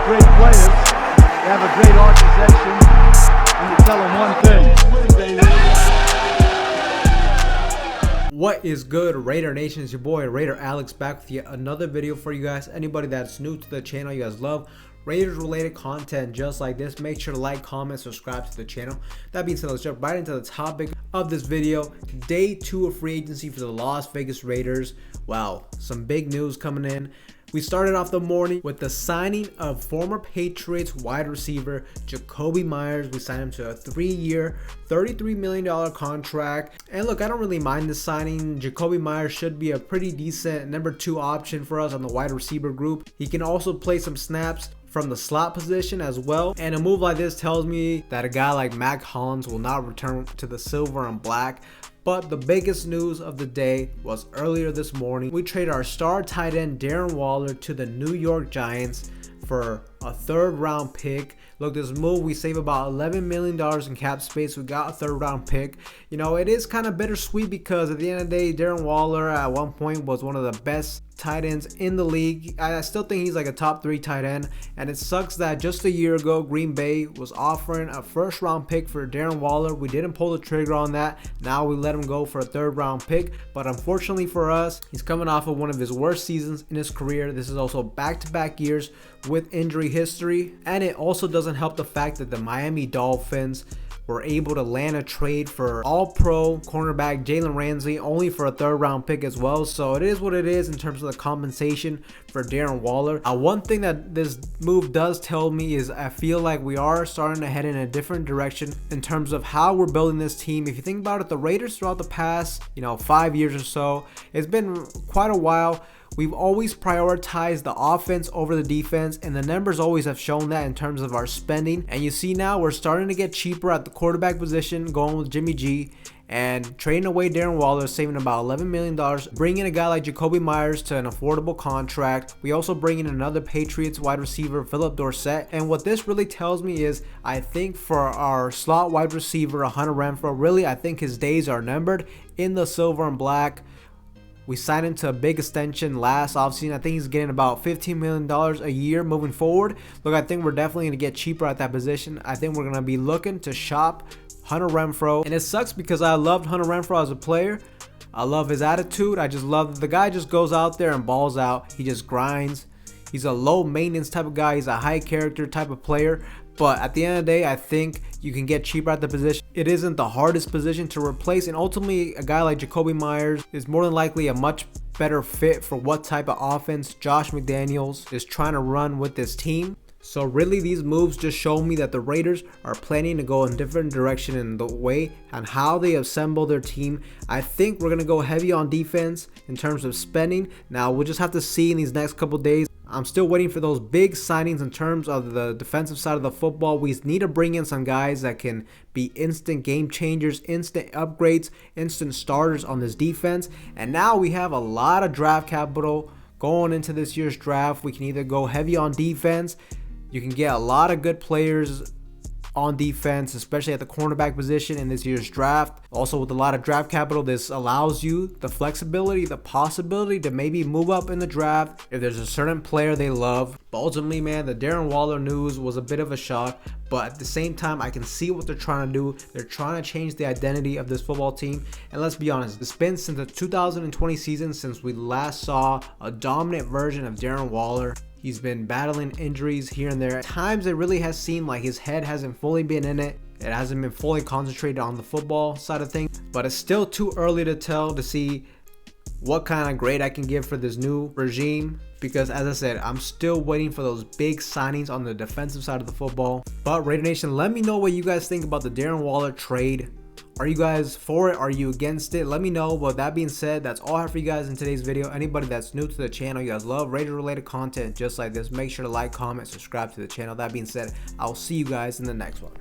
great players. They have a great organization. And you tell them one thing. What is good, Raider Nation? It's your boy Raider Alex back with yet another video for you guys. Anybody that's new to the channel, you guys love Raiders related content just like this, make sure to like, comment, subscribe to the channel. That being said, let's jump right into the topic of this video. Day 2 of free agency for the Las Vegas Raiders. Wow, some big news coming in. We started off the morning with the signing of former Patriots wide receiver Jakobi Meyers. We signed him to a 3-year, $33 million contract. And look, I don't really mind this signing. Jakobi Meyers should be a pretty decent number 2 option for us on the wide receiver group. He can also play some snaps from the slot position as well. And a move like this tells me that a guy like Mac Hollins will not return to the silver and black. But the biggest news of the day was earlier this morning. We traded our star tight end Darren Waller to the New York Giants for a 3rd round pick. Look, this move, we save about $11 million in cap space. We got a 3rd round pick. You know, it is kind of bittersweet because at the end of the day, Darren Waller at one point was one of the best tight ends in the league. I still think he's like a top 3 tight end, and it sucks that just a year ago Green Bay was offering a 1st round pick for Darren Waller. We didn't pull the trigger on that. Now we let him go for a 3rd round pick, but unfortunately for us, he's coming off of one of his worst seasons in his career. This is also back-to-back years with injury history, and it also doesn't help the fact that the Miami Dolphins were able to land a trade for all-pro cornerback Jalen Ramsey only for a 3rd round pick as well. So it is what it is in terms of the compensation for Darren Waller. One thing that this move does tell me is I feel like we are starting to head in a different direction in terms of how we're building this team. If you think about it, the Raiders throughout the past 5 years or so, it's been quite a while. We've always prioritized the offense over the defense, and the numbers always have shown that in terms of our spending. And you see now we're starting to get cheaper at the quarterback position, going with Jimmy G and trading away Darren Waller, saving about $11 million, bringing a guy like Jakobi Meyers to an affordable contract. We also bring in another Patriots wide receiver, Philip Dorsett. And what this really tells me is I think for our slot wide receiver, Hunter Renfrow, really I think his days are numbered in the silver and black. We signed him to a big extension last offseason. I think he's getting about $15 million a year moving forward. Look, I think we're definitely going to get cheaper at that position. I think we're going to be looking to shop Hunter Renfrow. And it sucks because I loved Hunter Renfrow as a player. I love his attitude. I just love the guy just goes out there and balls out. He just grinds. He's a low maintenance type of guy. He's a high character type of player. But at the end of the day, I think you can get cheaper at the position. It isn't the hardest position to replace, and ultimately a guy like Jakobi Meyers is more than likely a much better fit for what type of offense Josh McDaniels is trying to run with this team. So really these moves just show me that the Raiders are planning to go in a different direction in the way and how they assemble their team. I think we're going to go heavy on defense in terms of spending. Now we'll just have to see in these next couple days. I'm still waiting for those big signings in terms of the defensive side of the football. We need to bring in some guys that can be instant game changers, instant upgrades, instant starters on this defense. And now we have a lot of draft capital going into this year's draft. We can either go heavy on defense. You can get a lot of good players on defense, especially at the cornerback position in this year's draft. Also with a lot of draft capital, this allows you the flexibility, the possibility to maybe move up in the draft if there's a certain player they love. But ultimately, man, the Darren Waller news was a bit of a shock, but at the same time, I can see what they're trying to do. They're trying to change the identity of this football team. And let's be honest, it's been since the 2020 season since we last saw a dominant version of Darren Waller. He's been battling injuries here and there. At times, it really has seemed like his head hasn't fully been in it. It hasn't been fully concentrated on the football side of things. But it's still too early to tell to see what kind of grade I can give for this new regime. Because as I said, I'm still waiting for those big signings on the defensive side of the football. But Raider Nation, let me know what you guys think about the Darren Waller trade. Are you guys for it? Are you against it? Let me know. But that being said, that's all I have for you guys in today's video. Anybody that's new to the channel, you guys love Raider related content just like this, make sure to like, comment, subscribe to the channel. That being said, I'll see you guys in the next one.